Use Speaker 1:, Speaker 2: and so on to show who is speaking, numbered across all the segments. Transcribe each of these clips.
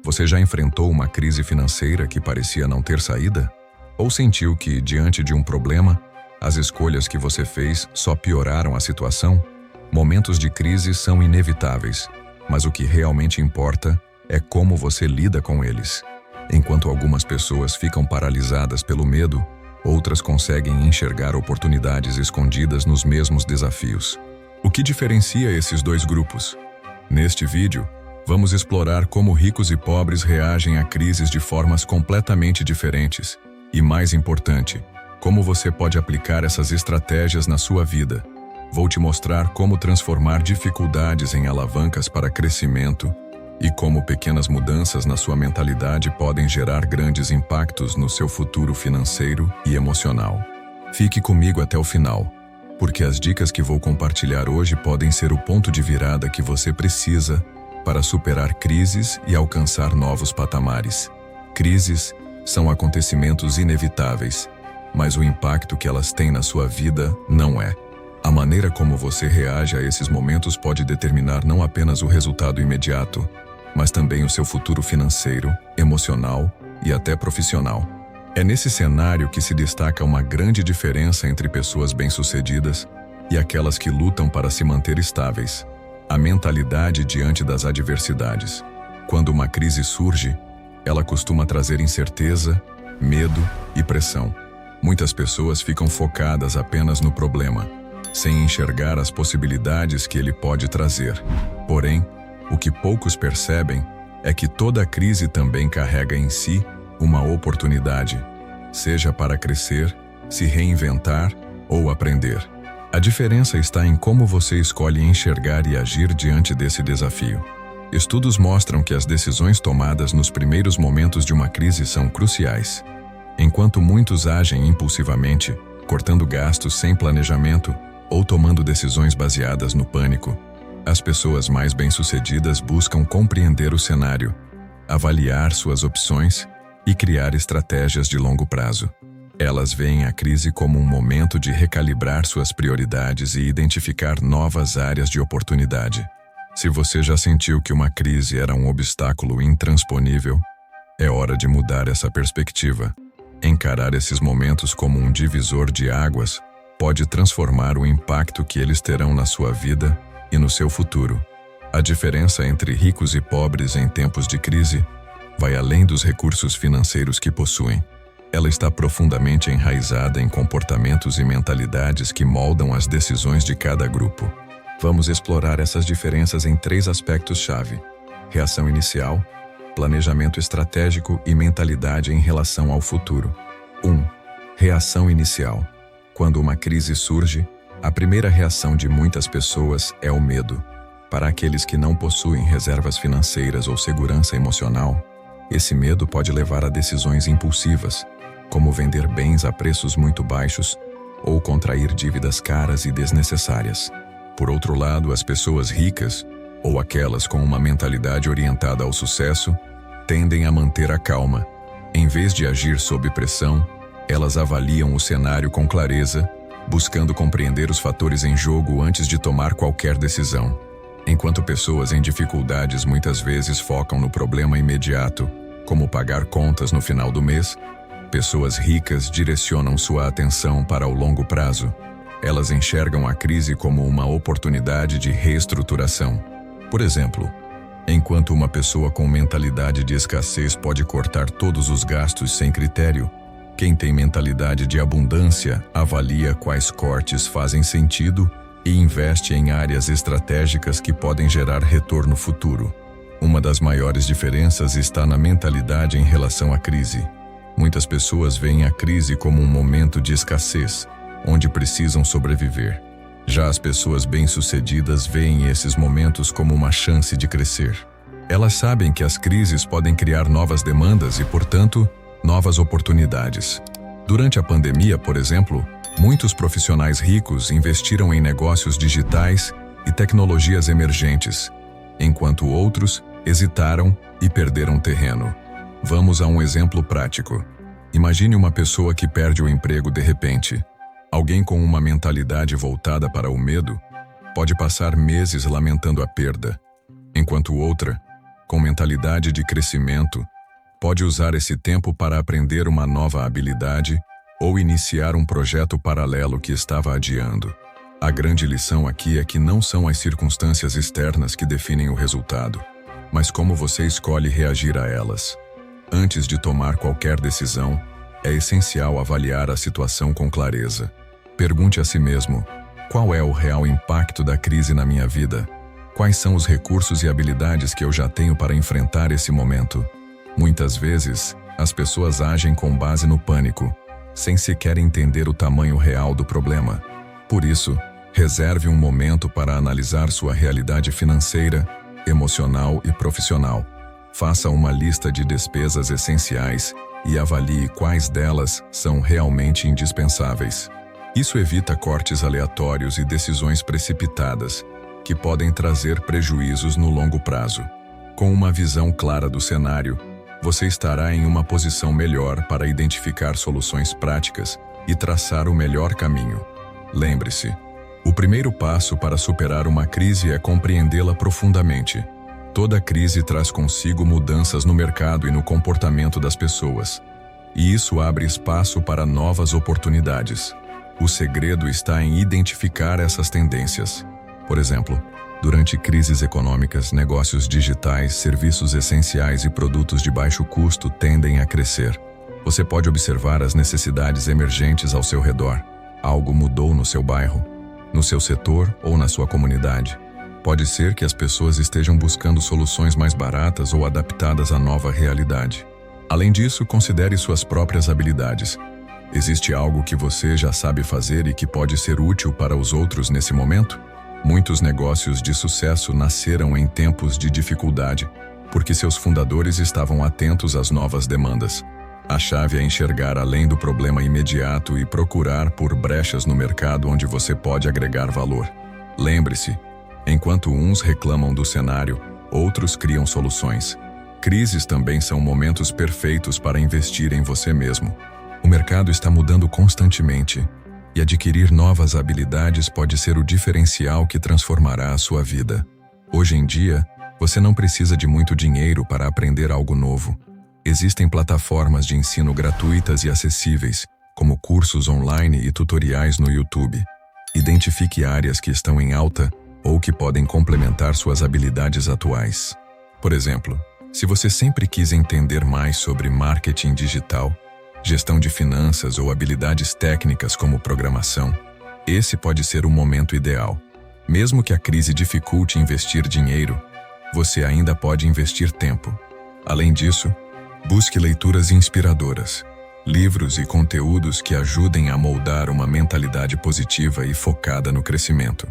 Speaker 1: Você já enfrentou uma crise financeira que parecia não ter saída? Ou sentiu que, diante de um problema, as escolhas que você fez só pioraram a situação? Momentos de crise são inevitáveis, mas o que realmente importa é como você lida com eles. Enquanto algumas pessoas ficam paralisadas pelo medo, outras conseguem enxergar oportunidades escondidas nos mesmos desafios. O que diferencia esses dois grupos? Neste vídeo, vamos explorar como ricos e pobres reagem a crises de formas completamente diferentes e, mais importante, como você pode aplicar essas estratégias na sua vida. Vou te mostrar como transformar dificuldades em alavancas para crescimento e como pequenas mudanças na sua mentalidade podem gerar grandes impactos no seu futuro financeiro e emocional. Fique comigo até o final, porque as dicas que vou compartilhar hoje podem ser o ponto de virada que você precisa para superar crises e alcançar novos patamares. Crises são acontecimentos inevitáveis, mas o impacto que elas têm na sua vida não é. A maneira como você reage a esses momentos pode determinar não apenas o resultado imediato, mas também o seu futuro financeiro, emocional e até profissional. É nesse cenário que se destaca uma grande diferença entre pessoas bem-sucedidas e aquelas que lutam para se manter estáveis. A mentalidade diante das adversidades. Quando uma crise surge, ela costuma trazer incerteza, medo e pressão. Muitas pessoas ficam focadas apenas no problema, sem enxergar as possibilidades que ele pode trazer. Porém, o que poucos percebem é que toda crise também carrega em si uma oportunidade, seja para crescer, se reinventar ou aprender. A diferença está em como você escolhe enxergar e agir diante desse desafio. Estudos mostram que as decisões tomadas nos primeiros momentos de uma crise são cruciais. Enquanto muitos agem impulsivamente, cortando gastos sem planejamento ou tomando decisões baseadas no pânico, as pessoas mais bem-sucedidas buscam compreender o cenário, avaliar suas opções e criar estratégias de longo prazo. Elas veem a crise como um momento de recalibrar suas prioridades e identificar novas áreas de oportunidade. Se você já sentiu que uma crise era um obstáculo intransponível, é hora de mudar essa perspectiva. Encarar esses momentos como um divisor de águas pode transformar o impacto que eles terão na sua vida e no seu futuro. A diferença entre ricos e pobres em tempos de crise vai além dos recursos financeiros que possuem. Ela está profundamente enraizada em comportamentos e mentalidades que moldam as decisões de cada grupo. Vamos explorar essas diferenças em 3 aspectos-chave: reação inicial, planejamento estratégico e mentalidade em relação ao futuro. 1. Reação inicial. Quando uma crise surge, a primeira reação de muitas pessoas é o medo. Para aqueles que não possuem reservas financeiras ou segurança emocional, esse medo pode levar a decisões impulsivas, como vender bens a preços muito baixos ou contrair dívidas caras e desnecessárias. Por outro lado, as pessoas ricas, ou aquelas com uma mentalidade orientada ao sucesso, tendem a manter a calma. Em vez de agir sob pressão, elas avaliam o cenário com clareza, buscando compreender os fatores em jogo antes de tomar qualquer decisão. Enquanto pessoas em dificuldades muitas vezes focam no problema imediato, como pagar contas no final do mês, pessoas ricas direcionam sua atenção para o longo prazo. Elas enxergam a crise como uma oportunidade de reestruturação. Por exemplo, enquanto uma pessoa com mentalidade de escassez pode cortar todos os gastos sem critério, quem tem mentalidade de abundância avalia quais cortes fazem sentido e investe em áreas estratégicas que podem gerar retorno futuro. Uma das maiores diferenças está na mentalidade em relação à crise. Muitas pessoas veem a crise como um momento de escassez, onde precisam sobreviver. Já as pessoas bem-sucedidas veem esses momentos como uma chance de crescer. Elas sabem que as crises podem criar novas demandas e, portanto, novas oportunidades. Durante a pandemia, por exemplo, muitos profissionais ricos investiram em negócios digitais e tecnologias emergentes, enquanto outros hesitaram e perderam terreno. Vamos a um exemplo prático. Imagine uma pessoa que perde o emprego de repente. Alguém com uma mentalidade voltada para o medo pode passar meses lamentando a perda, enquanto outra, com mentalidade de crescimento, pode usar esse tempo para aprender uma nova habilidade ou iniciar um projeto paralelo que estava adiando. A grande lição aqui é que não são as circunstâncias externas que definem o resultado, mas como você escolhe reagir a elas. Antes de tomar qualquer decisão, é essencial avaliar a situação com clareza. Pergunte a si mesmo: qual é o real impacto da crise na minha vida? Quais são os recursos e habilidades que eu já tenho para enfrentar esse momento? Muitas vezes, as pessoas agem com base no pânico, sem sequer entender o tamanho real do problema. Por isso, reserve um momento para analisar sua realidade financeira, emocional e profissional. Faça uma lista de despesas essenciais e avalie quais delas são realmente indispensáveis. Isso evita cortes aleatórios e decisões precipitadas, que podem trazer prejuízos no longo prazo. Com uma visão clara do cenário, você estará em uma posição melhor para identificar soluções práticas e traçar o melhor caminho. Lembre-se, o primeiro passo para superar uma crise é compreendê-la profundamente. Toda crise traz consigo mudanças no mercado e no comportamento das pessoas, e isso abre espaço para novas oportunidades. O segredo está em identificar essas tendências. Por exemplo, durante crises econômicas, negócios digitais, serviços essenciais e produtos de baixo custo tendem a crescer. Você pode observar as necessidades emergentes ao seu redor. Algo mudou no seu bairro, no seu setor ou na sua comunidade. Pode ser que as pessoas estejam buscando soluções mais baratas ou adaptadas à nova realidade. Além disso, considere suas próprias habilidades. Existe algo que você já sabe fazer e que pode ser útil para os outros nesse momento? Muitos negócios de sucesso nasceram em tempos de dificuldade, porque seus fundadores estavam atentos às novas demandas. A chave é enxergar além do problema imediato e procurar por brechas no mercado onde você pode agregar valor. Lembre-se, enquanto uns reclamam do cenário, outros criam soluções. Crises também são momentos perfeitos para investir em você mesmo. O mercado está mudando constantemente, e adquirir novas habilidades pode ser o diferencial que transformará a sua vida. Hoje em dia, você não precisa de muito dinheiro para aprender algo novo. Existem plataformas de ensino gratuitas e acessíveis, como cursos online e tutoriais no YouTube. Identifique áreas que estão em alta ou que podem complementar suas habilidades atuais. Por exemplo, se você sempre quis entender mais sobre marketing digital, gestão de finanças ou habilidades técnicas como programação, esse pode ser o momento ideal. Mesmo que a crise dificulte investir dinheiro, você ainda pode investir tempo. Além disso, busque leituras inspiradoras, livros e conteúdos que ajudem a moldar uma mentalidade positiva e focada no crescimento.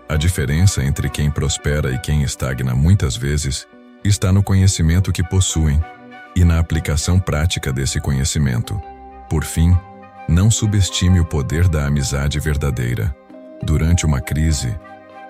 Speaker 1: A diferença entre quem prospera e quem estagna muitas vezes está no conhecimento que possuem e na aplicação prática desse conhecimento. Por fim, não subestime o poder da amizade verdadeira. Durante uma crise,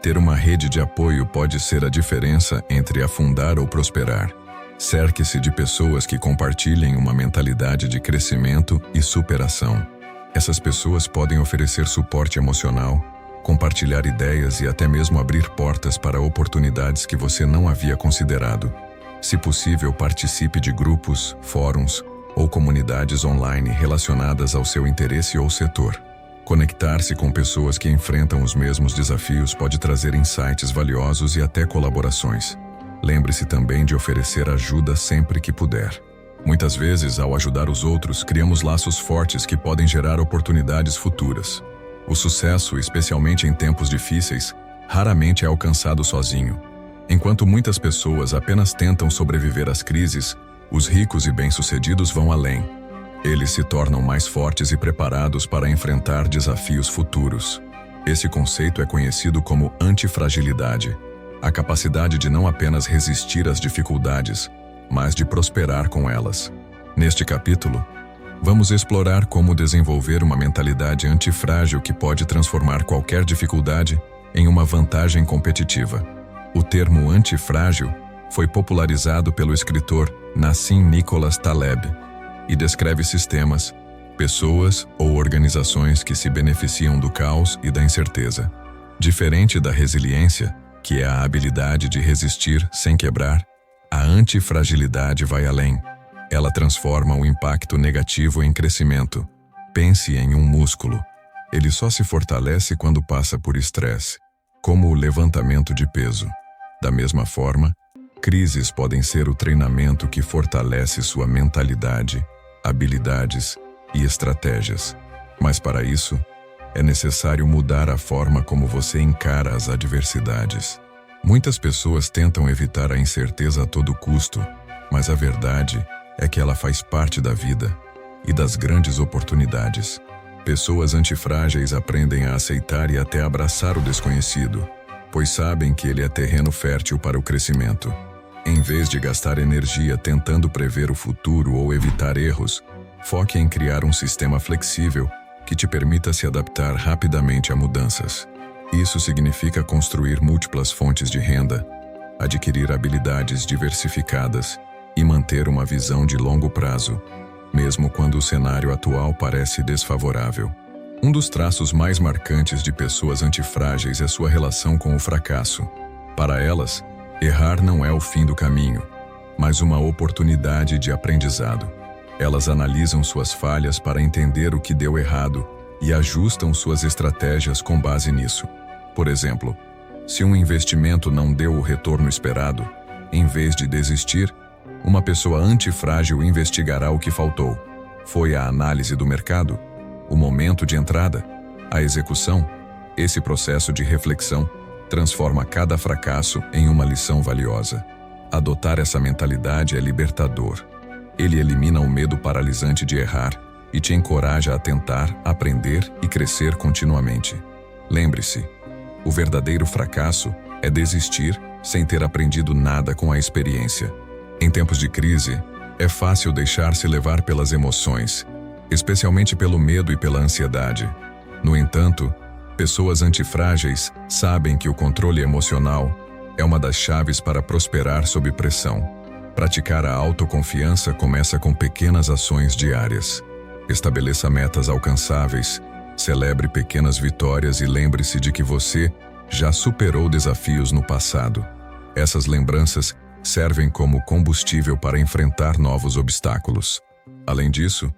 Speaker 1: ter uma rede de apoio pode ser a diferença entre afundar ou prosperar. Cerque-se de pessoas que compartilhem uma mentalidade de crescimento e superação. Essas pessoas podem oferecer suporte emocional, compartilhar ideias e até mesmo abrir portas para oportunidades que você não havia considerado. Se possível, participe de grupos, fóruns ou comunidades online relacionadas ao seu interesse ou setor. Conectar-se com pessoas que enfrentam os mesmos desafios pode trazer insights valiosos e até colaborações. Lembre-se também de oferecer ajuda sempre que puder. Muitas vezes, ao ajudar os outros, criamos laços fortes que podem gerar oportunidades futuras. O sucesso, especialmente em tempos difíceis, raramente é alcançado sozinho. Enquanto muitas pessoas apenas tentam sobreviver às crises, os ricos e bem-sucedidos vão além. Eles se tornam mais fortes e preparados para enfrentar desafios futuros. Esse conceito é conhecido como antifragilidade, a capacidade de não apenas resistir às dificuldades, mas de prosperar com elas. Neste capítulo, vamos explorar como desenvolver uma mentalidade antifrágil que pode transformar qualquer dificuldade em uma vantagem competitiva. O termo antifrágil foi popularizado pelo escritor Nassim Nicholas Taleb e descreve sistemas, pessoas ou organizações que se beneficiam do caos e da incerteza. Diferente da resiliência, que é a habilidade de resistir sem quebrar, A antifragilidade vai além. Ela transforma o impacto negativo em crescimento. Pense em um músculo. Ele só se fortalece quando passa por estresse, como o levantamento de peso. Da mesma forma, crises podem ser o treinamento que fortalece sua mentalidade, habilidades e estratégias. Mas para isso, é necessário mudar a forma como você encara as adversidades. Muitas pessoas tentam evitar a incerteza a todo custo, mas a verdade é que ela faz parte da vida e das grandes oportunidades. Pessoas antifrágeis aprendem a aceitar e até abraçar o desconhecido, pois sabem que ele é terreno fértil para o crescimento. Em vez de gastar energia tentando prever o futuro ou evitar erros, foque em criar um sistema flexível que te permita se adaptar rapidamente a mudanças. Isso significa construir múltiplas fontes de renda, adquirir habilidades diversificadas e manter uma visão de longo prazo, mesmo quando o cenário atual parece desfavorável. Um dos traços mais marcantes de pessoas antifrágeis é sua relação com o fracasso. Para elas, errar não é o fim do caminho, mas uma oportunidade de aprendizado. Elas analisam suas falhas para entender o que deu errado e ajustam suas estratégias com base nisso. Por exemplo, se um investimento não deu o retorno esperado, em vez de desistir, uma pessoa antifrágil investigará o que faltou. Foi a análise do mercado? O momento de entrada? A execução? Esse processo de reflexão transforma cada fracasso em uma lição valiosa. Adotar essa mentalidade é libertador. Ele elimina o medo paralisante de errar e te encoraja a tentar, aprender e crescer continuamente. Lembre-se, o verdadeiro fracasso é desistir sem ter aprendido nada com a experiência. Em tempos de crise, é fácil deixar-se levar pelas emoções, especialmente pelo medo e pela ansiedade. No entanto, pessoas antifrágeis sabem que o controle emocional é uma das chaves para prosperar sob pressão. Praticar a autoconfiança começa com pequenas ações diárias. Estabeleça metas alcançáveis, celebre pequenas vitórias e lembre-se de que você já superou desafios no passado. Essas lembranças servem como combustível para enfrentar novos obstáculos. Além disso,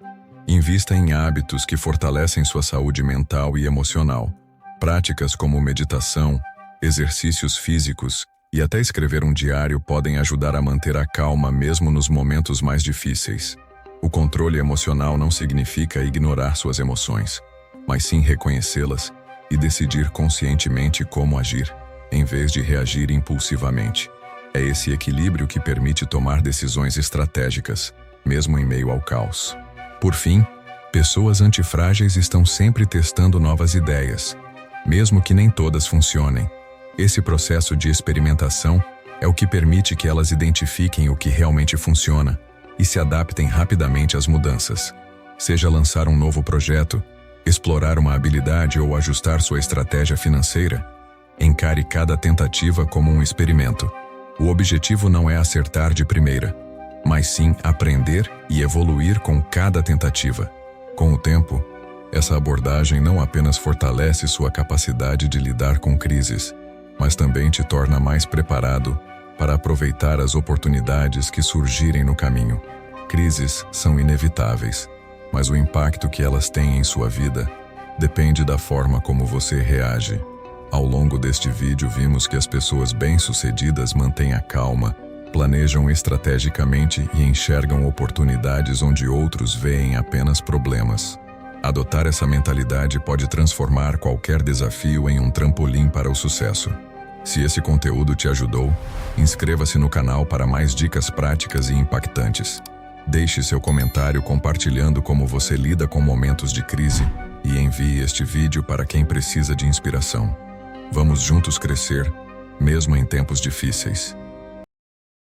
Speaker 1: invista em hábitos que fortalecem sua saúde mental e emocional. Práticas como meditação, exercícios físicos e até escrever um diário podem ajudar a manter a calma mesmo nos momentos mais difíceis. O controle emocional não significa ignorar suas emoções, mas sim reconhecê-las e decidir conscientemente como agir, em vez de reagir impulsivamente. É esse equilíbrio que permite tomar decisões estratégicas, mesmo em meio ao caos. Por fim, pessoas antifrágeis estão sempre testando novas ideias, mesmo que nem todas funcionem. Esse processo de experimentação é o que permite que elas identifiquem o que realmente funciona e se adaptem rapidamente às mudanças. Seja lançar um novo projeto, explorar uma habilidade ou ajustar sua estratégia financeira, encare cada tentativa como um experimento. O objetivo não é acertar de primeira, mas sim aprender e evoluir com cada tentativa. Com o tempo, essa abordagem não apenas fortalece sua capacidade de lidar com crises, mas também te torna mais preparado para aproveitar as oportunidades que surgirem no caminho. Crises são inevitáveis, mas o impacto que elas têm em sua vida depende da forma como você reage. Ao longo deste vídeo vimos que as pessoas bem-sucedidas mantêm a calma, planejam estrategicamente e enxergam oportunidades onde outros veem apenas problemas. Adotar essa mentalidade pode transformar qualquer desafio em um trampolim para o sucesso. Se esse conteúdo te ajudou, inscreva-se no canal para mais dicas práticas e impactantes. Deixe seu comentário compartilhando como você lida com momentos de crise e envie este vídeo para quem precisa de inspiração. Vamos juntos crescer, mesmo em tempos difíceis.